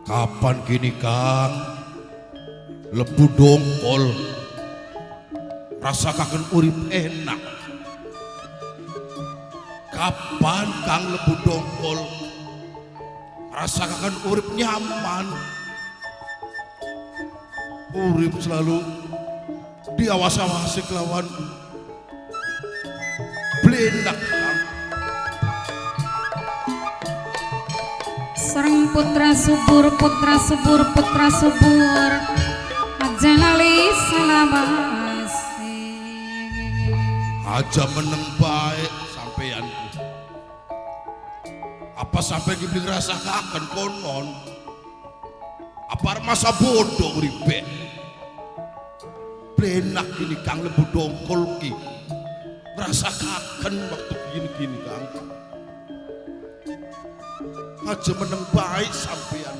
Kapan kini Kang lebu dongkol rasakaken urip enak. Kapan Kang lebu dongkol rasakaken urip nyaman. Urip selalu diawas-awasi kelawan blendak Kang. Sareng putra subur, putra subur, putra subur aja lali salawase. Aja meneng baik sampeyanku. Apa sampai kibli ngrasakaken konon? Apa masa bodoh uripe? Blenak kini Kang lebu dongkol ki. Ngrasakaken waktu gini-gini Kang. Aja meneng baik sampeyan.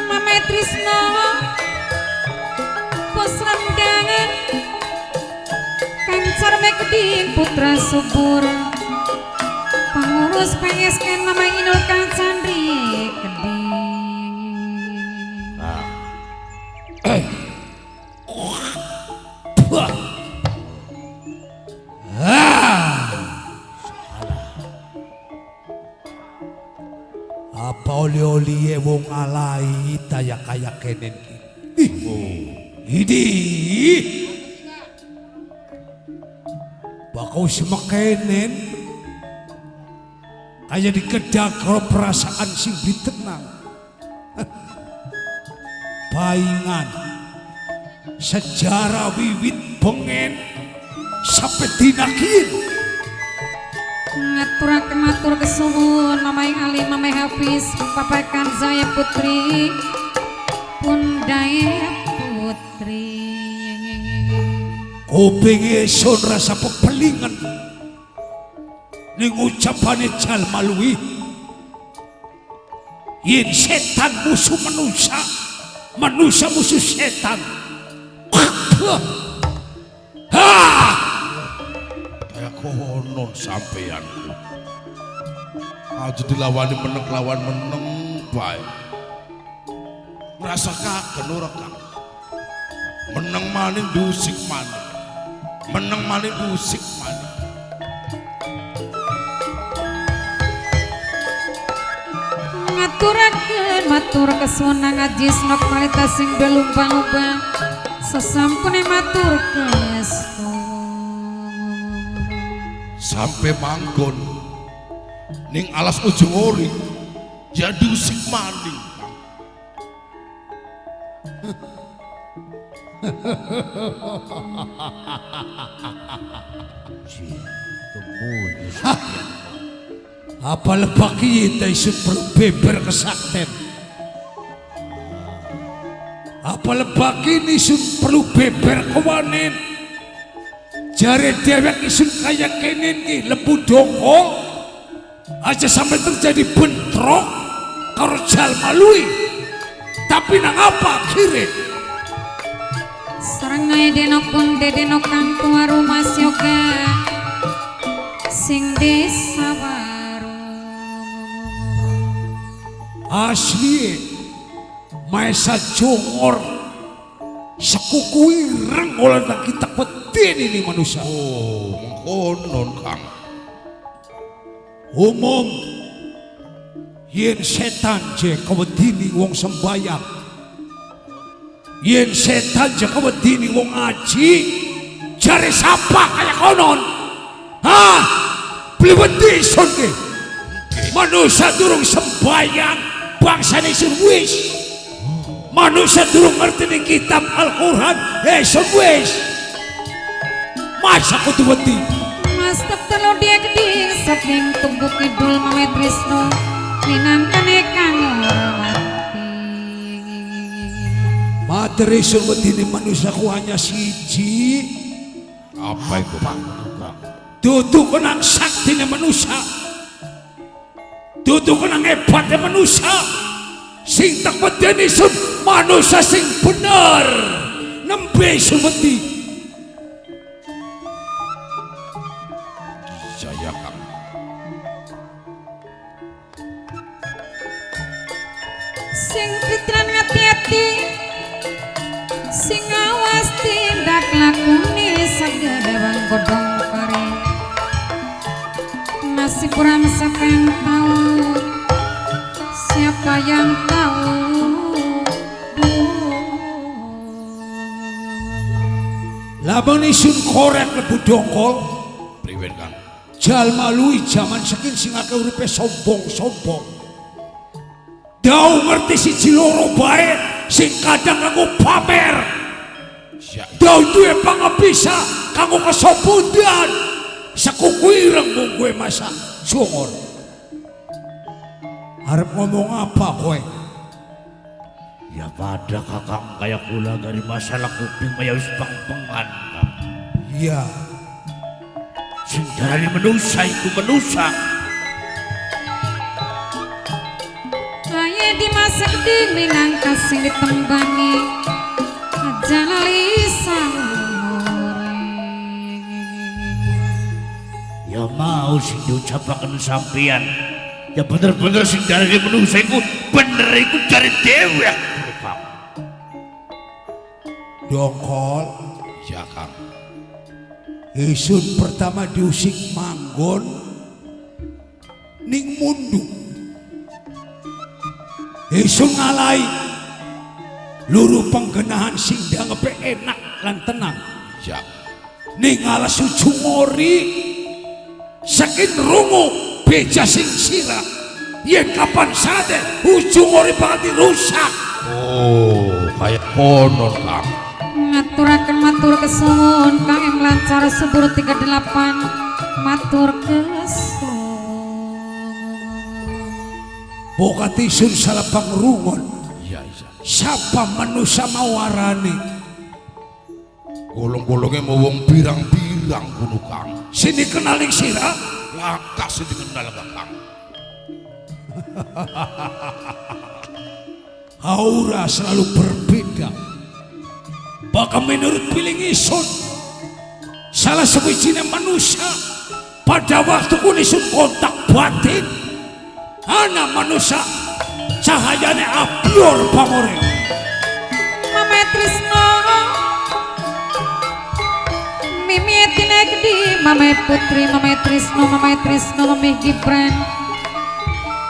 Mame Trisno pos rendangan Kancar Mekdin putra subur pengurus PSN Mama Inul Kancandri Keding. Apa oli-oli wong alai kaya kenen idi bakau semakenen kaya dikedak kalau perasaan sing ditenang paingan sejarah wiwit pengen sampai dinakin Ngaturaken matur kesuwun Mamai Ali Mamai Hafiz Papa Kanzaya Putri Pundae Putri kuping esun rasa pepelingan ning ucapane jalma luwih yen setan musuh manusia manusia musuh setan. Kayak konon sampeyanku. Aja dilawani meneng lawan meneng bae. Ngrasakaken ora Kang. Meneng maning dusik maning. Meneng maning dusik maning. Ngaturaken matur kesuwun ngaji senok malita sing belumpa-lumpa sesampune matur kestu Sampai manggon ning alas ujung ori jadi usik maning. Apa lebak kita isu perlu beber kesakten. Apa lebak ini isu perlu beber kewanen. Jare dewek isun kaya kenen ki lebu dongkol aja sampai terjadi bentrok karo jalma luwih. Tapi nang apa akhirnya? Serengai denok pun dedenok kang tua rumah yoga sing desa baru Asli Maesa Jongor sekuku ireng oleh kita petin ini manusia. Oh, konon Kang. Umum yen setan je kewedini wong sembayang, yen setan je kewedini wong ngaji, jare sapa kaya konon? Hah? Bliwedi sun ke? Manusia durung sembayang, bangsa ini sun wis. Manusia durung ngerti ning kitab Al-Quran, sun wis. Masa kudu wedi? Mas telu dia keding saking tunggu kidul Mame Trisno minangkane kang hormati. Materi sun wedine manusia ku hanya siji. Apa itu Pak? Dudu kenang saktine manusia, dudu kenang hebatnya manusia. Sing tak medeni sun manusia sing bener nembe sun wedi. Jaya Kang. Sing pitran ngati-ati sing awas tindak lakune sagedawang godhong kare masih kurang siapa yang tahu siapa yang tahu Lamun isun korek lebu dongkol Priwen Kang. jalma lui jaman saking sing akeh uripe sombong-sombong. Dau ngerti siji loro bae sing kadang kanggo pamer. Ya, Dau duwe pangabisa kanggo kesombongan. Sekuku ireng mung kowe masak jongor. Arep ngomong apa kowe? Ya pada kakang kayak kula dari masalah kuping maya wis pang-pengan Kang. Iya, Sing darani menusa iku menusa. Aye di masa gede minang kasih ditembani aja lisan Ya mau sing diucapaken sampean. Ya bener-bener sing darani menusa iku bener iku cari dewek Kang. dongkol. ya Kang. Isun pertama diusik manggon ning mundu. Isun ngalai luru penggenahan sing dangepe enak lan tenang. Ya, Ning alas ujung ori saking rungu beja sing sira. Yen kapan sate ujung ori bakal dirusak. oh kayak konon Kang. ngaturaken matur kesuwun Kang yang lancar subur 38 matur kesuwun Bokat isun salah pangrungon. Iya iya. Siapa manusia mawarane Golong-golongnya mau wong pirang-pirang kuno Kang. sini kenaling sira. Langkah sih dengan dalam Kang. Aura selalu berbeda. Bahkan menurut piling isun salah sewijine manusia pada waktu isun kontak batin ana manusia cahayane apior pamore. Mame Trisno Mimi Tina Gedi Mame Putri Mame Trisno Mame Gibran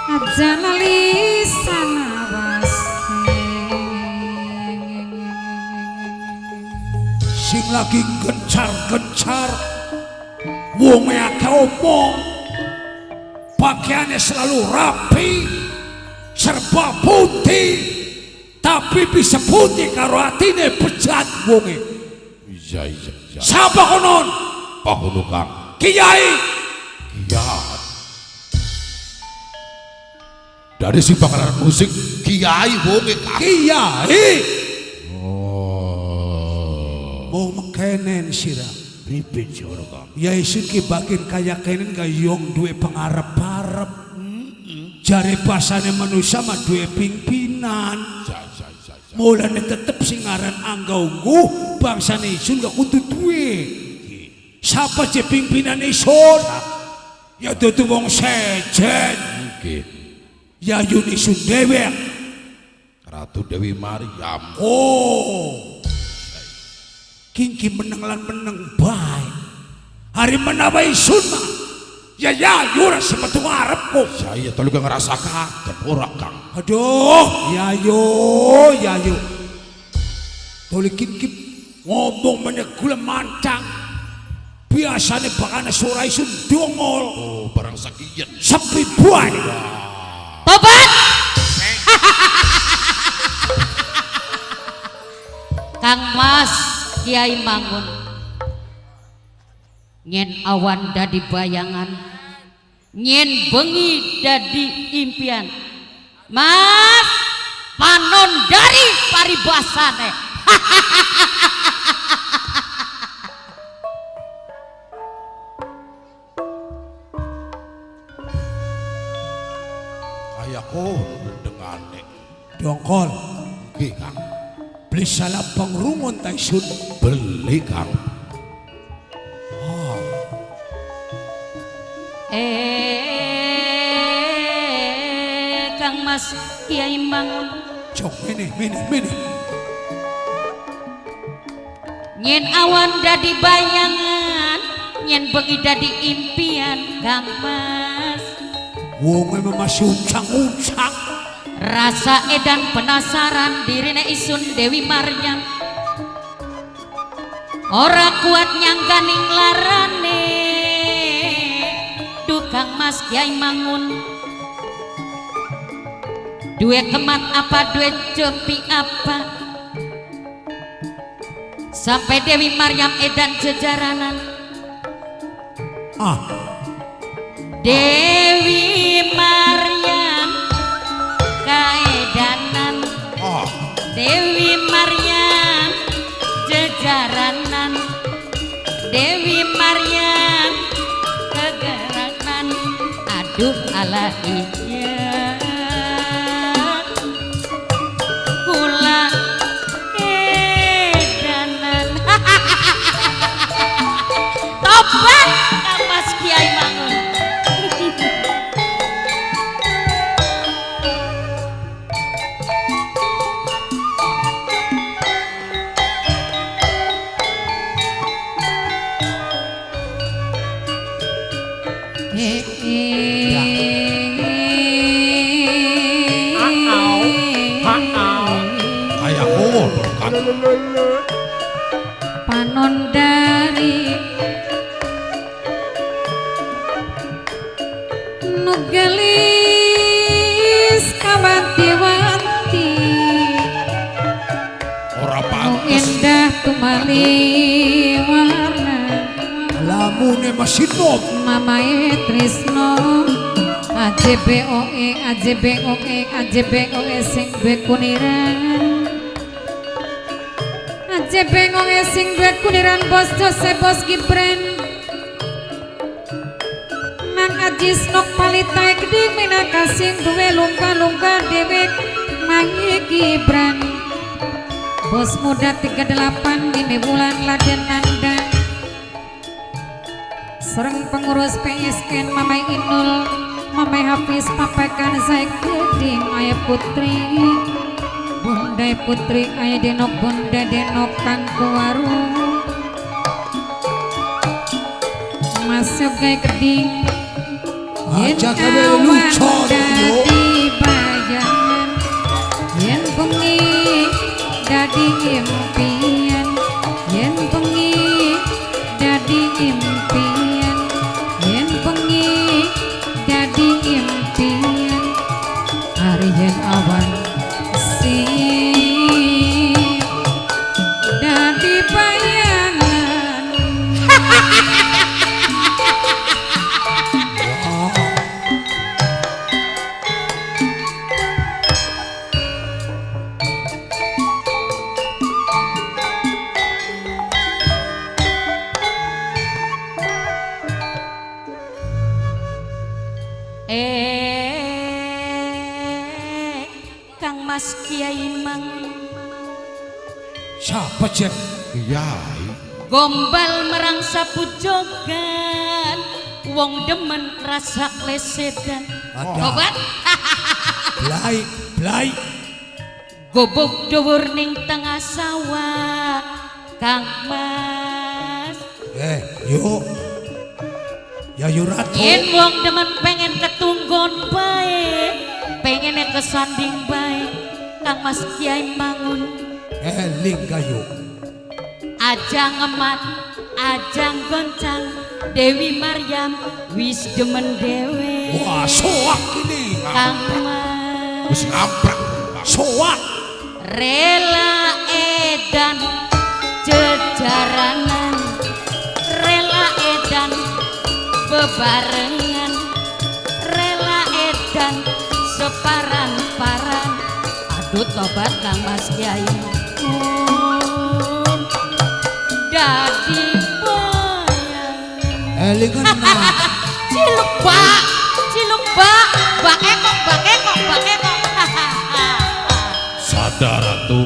aja lisan awas Sing lagi gencar-gencar wong akeh omong pakaiannya selalu rapi serba putih tapi bisa putih karo atine bejat wonge. Iya iya iya. Siapa konon? Pak kuno Kang. Kiai. Kiai. Dari si bakaran musik Kiai wonge Kang. Kiai. Oh. Mau mekenen sira. Ripin sih orang Kang. Ya isun ki bagian kaya kenen gayong duwe pangarep-arep. Jare basane manusia mah duwe pimpinan. Ya ya ya ya. Mulane tetep sing aran anggaunggu bangsane isun gak kudu duwe. Siapa je pimpinan isun? Ya dudu wong sejen. Nggih. Ya yun isun dewek. Ratu Dewi Maryam. Oh. Kingki meneng lan meneng baik. Hari menawa isun mah. Ya yura sepetu ngarepku. Saya telu gak ngerasa kaget ora Kang. Aduh, yayo. Tolikin kip ngomong menyegul mancang. Biasanya bakana suara isun dongol. Oh barang sakian. Sepi buai. Tobat Kang Mas Kiai Mangun nyen awan dadi bayangan nyen bengi dadi impian Mas panon dari paribasane Kayak konon dengane. Dongkol. Nggih Kang. Beli salah pangrungon ta isun. Beli Kang. Kang Mas Kiai Mangun Jong mene. nyen awan dadi bayangan nyen bengi dadi impian Kang Mas Wong emang masih uncang-uncang. rasa edan penasaran dirine isun Dewi Maryam ora kuat nyangkaning larane duh Kang Mas Kiai Mangun duwe kemat apa duwe jempi apa sampai Dewi Maryam edan jejaranan Ah, Dewi Maryam kaedanan Dewi Maryam jejaranan Dewi Maryam kegerakan aduh ala iya kula edanan tobat Kang Mas Kiai Mangun Kayak kodok kan. panon dari nugelis kawanti-wanti Ora nu pantes. indah tumali warna lamune masih nom. mamae Trisno AJBOE sing duwe kuniran AJBOE sing duwe kuniran bos Jose bos Gibran nang Ajis nok palitae gede minaka sing duwe lungka-lungka dewek mangi Gibran bos muda 38 dini bulan Laden Nanda sereng pengurus PSN Mamai Inul Mamai Hafiz papakan saya geding ayah putri bunda putri ayah denok bunda denok kang kuwaru masuk gay geding Aja kabe lucu yo. di bayangan yen bengi dadi impian yen bengi dadi impian yen bengi dadi impian hari yen awan si dadi bayangan Kang Mas Kiai Mangun Siapa cek? Kiai. gombal merang sapu jogan wong demen rasa lesedan Ada. obat Blai. gobok dhuwur ning tengah sawah Kang Mas Yuk. Ya Ratu. yen wong demen pengen ketunggon bae pengennya kesanding bae Kang Mas Kiai Mangun Linggayu. aja ngemat aja goncang Dewi Maryam wis demen dewe Wah, soak ini. Kang Mas Wis ngaprak. Soak. rela edan jejaranan rela edan bebarengan rela edan separan-paran aduh tobat Kang Mas Kiai dadi bayangan Lingan. ciluk bak ekok Sadar Ratu.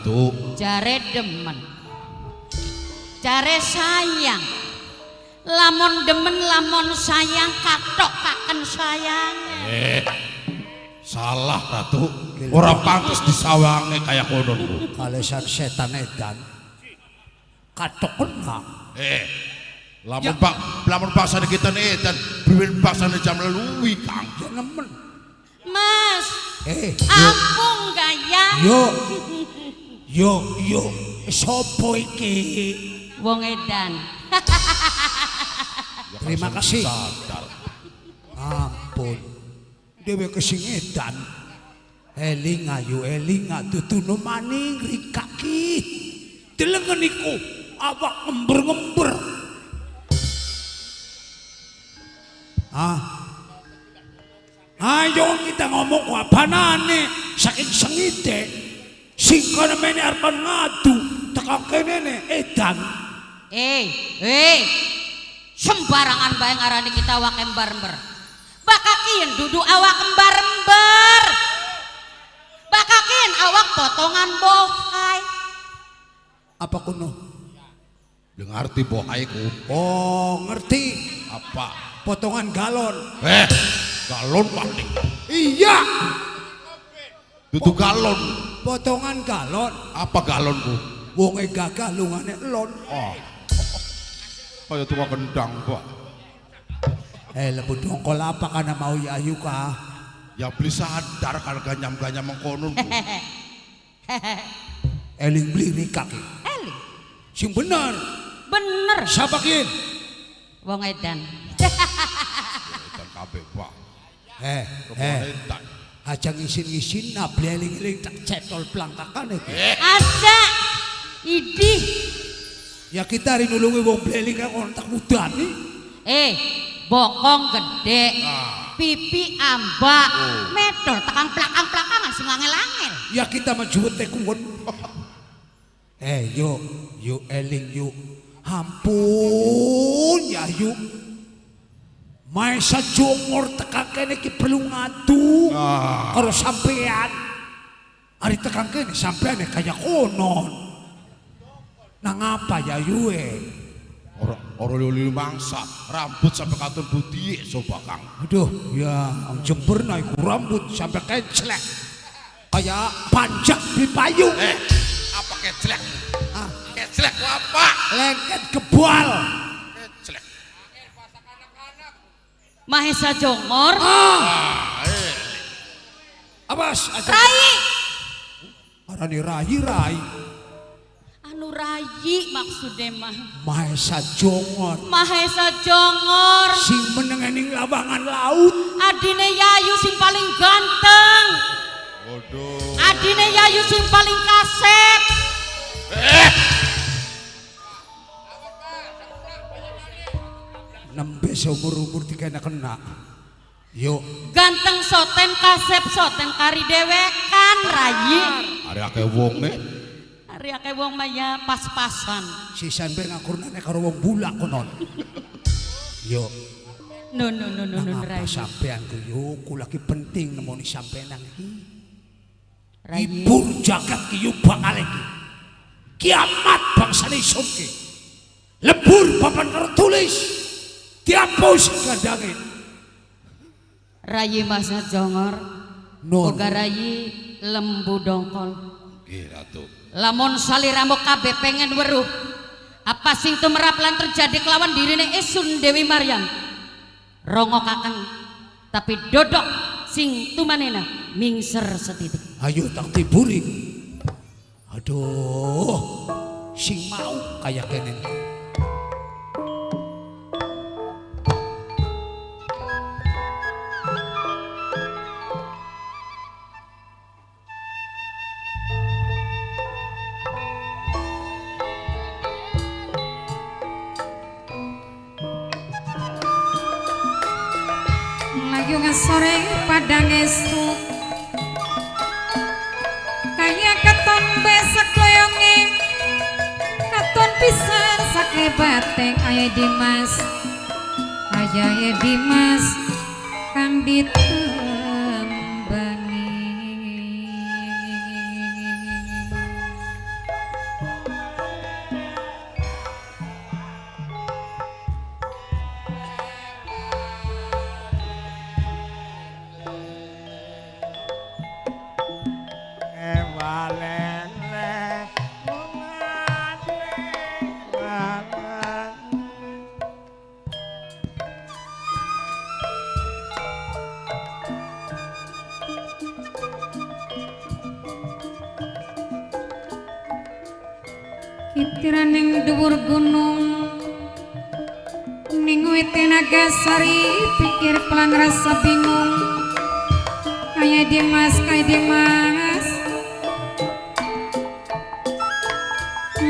Ratu? Jare demen. Jare sayang. Lamun demen lamun sayang katok kaken sayang. Salah Ratu. Ora pantes disawange kaya kono ku. Kalesan setan edan. Katok kena. Lamun paksane kita edan, biwin paksane jam leluwi Kang. Ya nemen. Mas. Yo. Ampun gaya. Yo. Sopo iki? Wong edan. Terima kasih. Sadar. Ampun. Dewe kesing edan. Eling ayu tutuno maning rikaki. Delengen iku awak ngember-ngember. Ayo kita ngomong ku abanane saking sengite sing kana mene arep ngadu tekan kene edan. Sembarangan bae ngarani kita awak embar-ember. Bakakin dudu awak embar-ember. Bakakin awak potongan bohai. Apa kuno? Ngerti bohai ku. Oh, ngerti. Apa? Potongan galon. Galon paling. Iya. Dudu galon. Potongan galon. Apa galon ku? Wonge gagah lungane elon. Kaya tukang kendang, Pak. Lebu dongkol apa kana mau yayu ka? Ya beli sadar kan ganyam-ganyam mengkono ku. Eling beli kaki. Eling. Sing bener. Bener. Sabakin. Wong edan. Edan kabeh, Pak. Edan. Aja ngisin-ngisin nah beli eling-eling tak cetol pelangkakan itu. Aja. Idih. Ya kita hari nulungi wong beli eling kan orang tak mudani. Bokong gede. Pipi ambak. Medol tekang plakang-plakangan sing angel-angel. Ya kita majuwet tekun. Yuk eling yuk. Ampun ya yuk. Maesa jongor tekang kene ki perlu ngadu. Karo sampean. Ari tekang kene sampean kaya konon. Nang apa ya yue? Orang lili mangsa, rambut sampai katun putih, coba Kang. Aduh, ya jember naik rambut sampai kecelek. Kayak panjang di payung. Apa kecelek? Kecelek apa? Lengket kebal. Kecelek. Mahesa Jongor. Awas, Rai. Arani rai. Anu Rayi maksudnya mah. Mahesa Jongor. Mahesa Jongor. Sing meneng ning lawangan laut. Adine Yayu sing paling ganteng. Waduh. Adine Yayu sing paling kasep. Nembe seumur-umur dikena kena. Yuk. Ganteng soten kasep soten kari dewekan Rayi. Hari akeh wonge. Ari akeh wong maya pas-pasan. Sisan be ngakurane karo wong bulak konon. Yuk. No Apa Rayi. sampean ku yuk, ku lagi penting nemoni sampean nang iki. Rayi. Ibur jagat ki yuk bakal iki. Kiamat bangsane isun ki. Lebur papan karo tulis. Dihapus kandange. Rayi Mahesa Jongor. Non. Boga Rayi lembu dongkol. Nggih, Ratu. Lamun saliramu kabeh pengen weruh apa sing tumrap lan terjadi kelawan dirine Isun Dewi Maryam rongo kakang tapi dodok sing tumanena mingser setitik. Ayo tak tiburi. Aduh, sing mau kayak kene. Layu ngesore padang esuk kaya keton besek loyonge katon pisan sake bateng aya Dimas kang ditembangi itiraning dhuwur gunung ning wite Nagasari pikir pelan rasa bingung kaya Dimas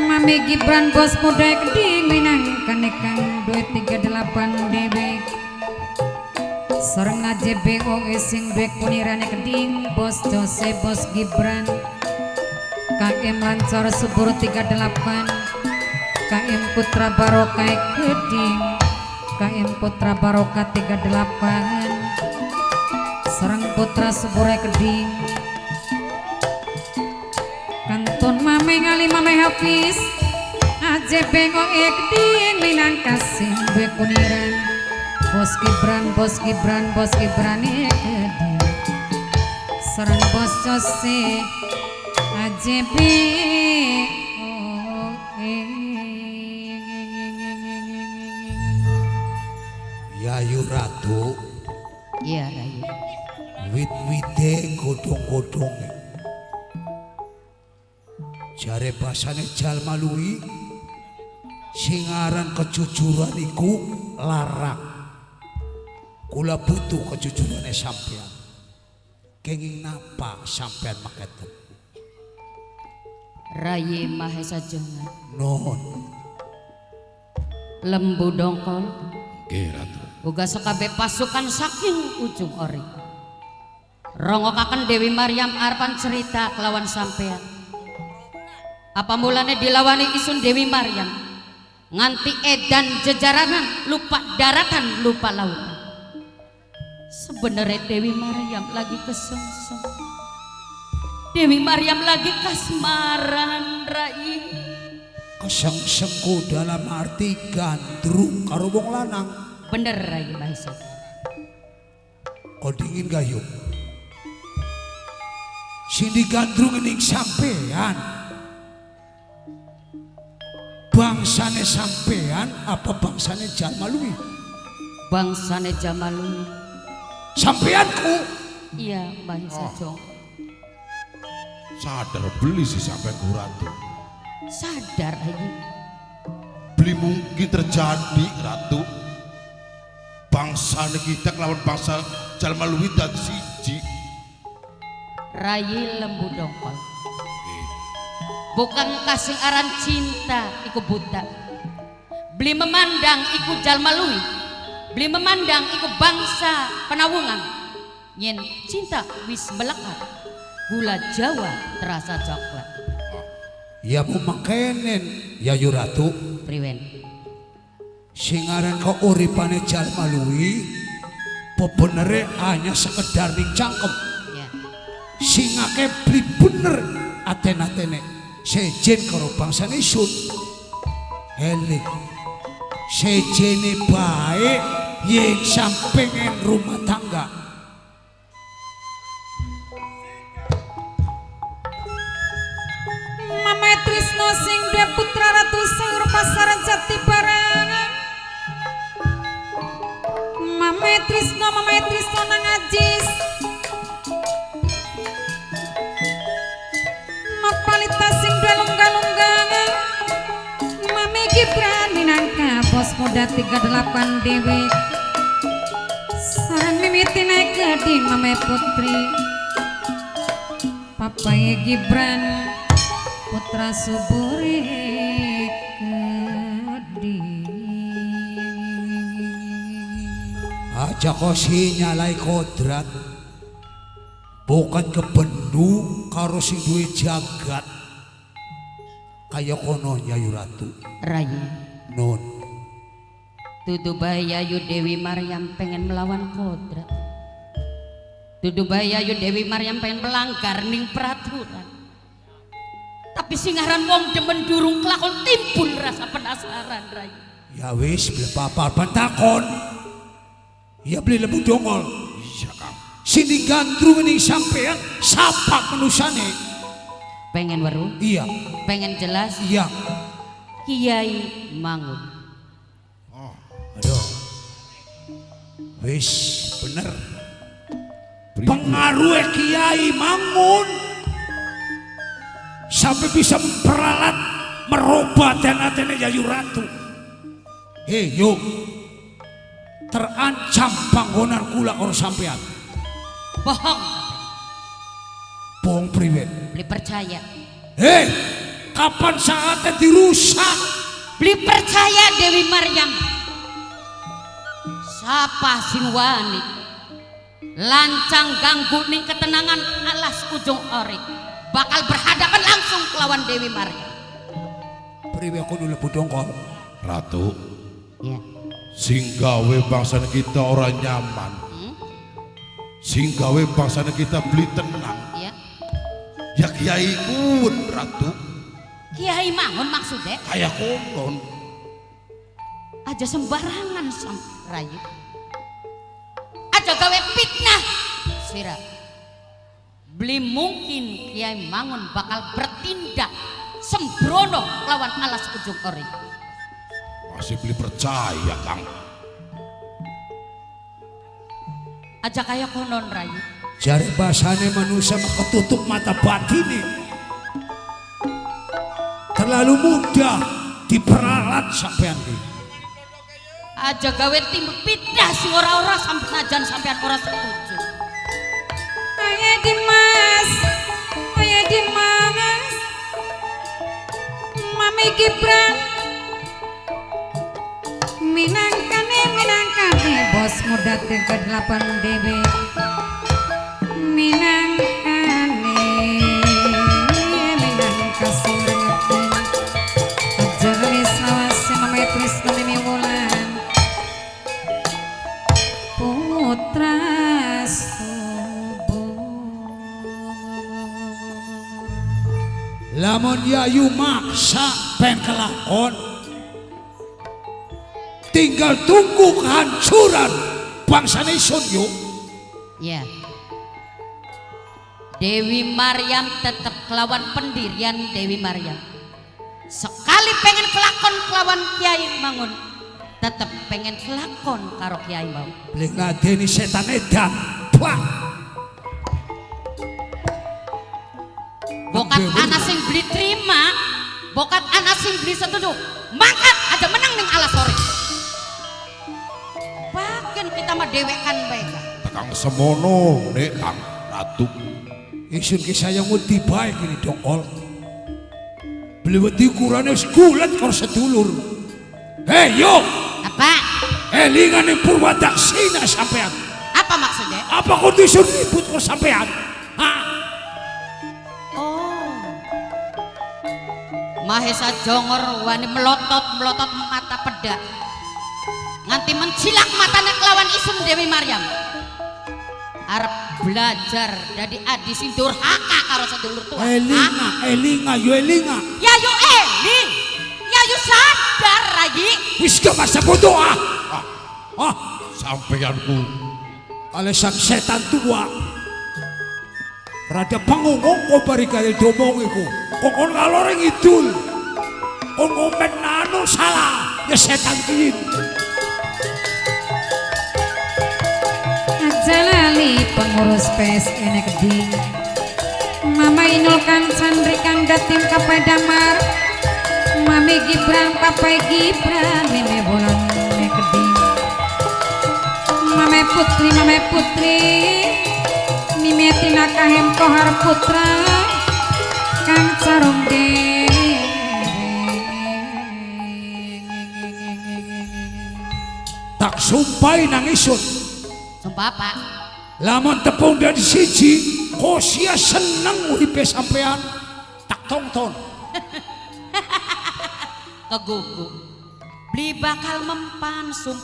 Mami Gibran bos muda keding minang kanekang 238 debek sareng JBO sing duwe kunirane keding bos Jose bos Gibran KM Lancor Subur 38 KM Putra Barokah keding KM Putra Barokah 38 sareng Putra Subur keding kantun Mame ngali Mame Hafiz AJB ngoe keding minang kasih duwe kuniran bos Gibran keding sareng bos Jose AJB Yayu Ratu Iya Rayu. wit-wite godhong-godhong jare basane Jalmalui sing aran kejujuran iku larang kula butuh kejujurane sampean kenging napa sampean maketen Rayi Mahesa Jongan non lembu dongkol Nggih Ratu. boga sekabe pasukan saking ujung ori rongokaken Dewi Maryam arpan cerita kelawan sampean apa mulane dilawani isun Dewi Maryam nganti edan jejaranan lupa daratan lupa lautan sebenarnya Dewi Maryam lagi kesengsem Dewi Maryam lagi kasmaran Rai kesengsengku dalam arti gandrung karo wong lanang bener Rai Mahesa kok dingin gayung sing digandrung ning sampean bangsane sampean apa bangsane Jalmalui bangsane Jamaluni sampeanku iya Mahesa Jong Sadar beli sih sampai ku Ratu. sadar aja Beli mungkin terjadi Ratu. Bangsa kita lawan bangsa Jalmalui dadi siji. Rayi lembu dongkol bukan kasih aran cinta iku buta beli memandang iku Jalmalui beli memandang iku bangsa penawungan nyen cinta wis melekat gula Jawa terasa coklat ya mau makenen Yayu Ratu priwen sing aran keuripane Jalmalui bebenere hanya sekedar ning cangkem ya sing akeh beli bener aten-atene sejen karo bangsane Sun eling sejene bae yen sampengen rumah tangga Mame Trisno sing duwe putra Ratu Sayur Pasaran Jati Barang Mame Trisno nang Ajis Nopalita sing duwe lungga-lunggang Mame Gibran minangka bos muda 38 dewek sareng mimiti naik keding Mame Putri Papai Gibran Putra Suburi keding aja kok si nyalai kodrat bukan kebendu karo sing duwe jagat kaya kono Yayu Ratu Rayi non dudu Bayayu Dewi Maryam pengen melawan kodrat dudu Bayayu Dewi Maryam pengen melanggar ning peraturan tapi singaran wong demen durung kelakon timbul rasa penasaran Rai ya wis beli papar bantakon ya beli lembu dongol Iya Kang. sini gandrung ning sampean sapa menusane pengen weruh iya pengen jelas iya Kiai Mangun aduh wis bener pengaruh Kiai Mangun sampai bisa memperalat merubah atene Yayu Ratu. Yuk, terancam panggonan kula karo sampean. Bohong. Bohong priwe? Beli percaya. Kapan saatnya dirusak? Beli percaya Dewi Maryam. Sapa sing wani lancang ganggu ning ketenangan alas ujung ori bakal berhadapan langsung kelawan Dewi Maryam. Priwe aku dulu budongkol. Ratu, Ya. sing gawe bangsane kita ora nyaman. Sing gawe bangsane kita beli tenang. Ya. Ya kiai kun Ratu, Kiai Mangun maksudnya kayak konon. aja sembarangan sam rayu. Aja gawe fitnah. Sira. Beli mungkin Kiai Mangun bakal bertindak sembrono lawan alas ujung ori. Masih beli percaya Kang. Aja kayak konon rayu. Jari bahasane manusia ketutup mata batine. Terlalu mudah diperalat sampean iki. Aja gawe tim fitnah sing ora-ora sampeyan sampean ora setuju. Ayo Dimas, ayo Dimas, Mami Gibran, minangkane bos muda ke-8 DB, minangkane sing ngerti, aja wis awas Mami Trisno Mimi Wulan, putra Lamun Yayu maksa pen kelakon, tinggal tunggu kehancuran bangsa Sun yuk. Ya. Dewi Maryam tetap kelawan pendirian Dewi Maryam. Sekali pengen kelakon kelawan Kiai Mangun, tetap pengen kelakon karo Kiai mau. Beli ngadeni setan edan. Wah. Bokat anak sing beli terima, bokat anak sing beli setuju, mangkat aja menang ning alas sore. Bahkan kita mah dewekan baik. Kang semono nek Kang Ratu. Isun kisah yang wedi baik ini dongkol. Beli wedi kurane gulat karo sedulur. Yo. Apa? Elingan yang Purwadaksina sampean. Apa maksudnya? Apa kau disuruh ribut kau sampean? Mahesa Jongor wani melotot mata pedak nganti mencilak matanya kelawan isun Dewi Maryam arep belajar dari adi sing durhaka karo sedulur tua. Elinga yo elinga. Ya yo eling. Ya yo sadar lagi. Wis gak masa berdoa. Sampeyanku Alasan setan tua. Rada pangungong ko bari kaya domong iku. Kok ngaloreng idul. Kok ngomen nano salah. Ya setan kin. aja lali pengurus PSN Keding, Mama Inul kan sandri kang datim kapai damar, Mami Gibran kapai Gibran Mimi Bulan Keding, Mame Putri Mimi Tina Kahem Kohar Putra Kang Sarung Tak sumpai nangisun. Sumpah apa? Lamun tepung dari siji, kosia seneng uripe sampean. Tak tonton. Kegugu. Beli bakal mempan sumpah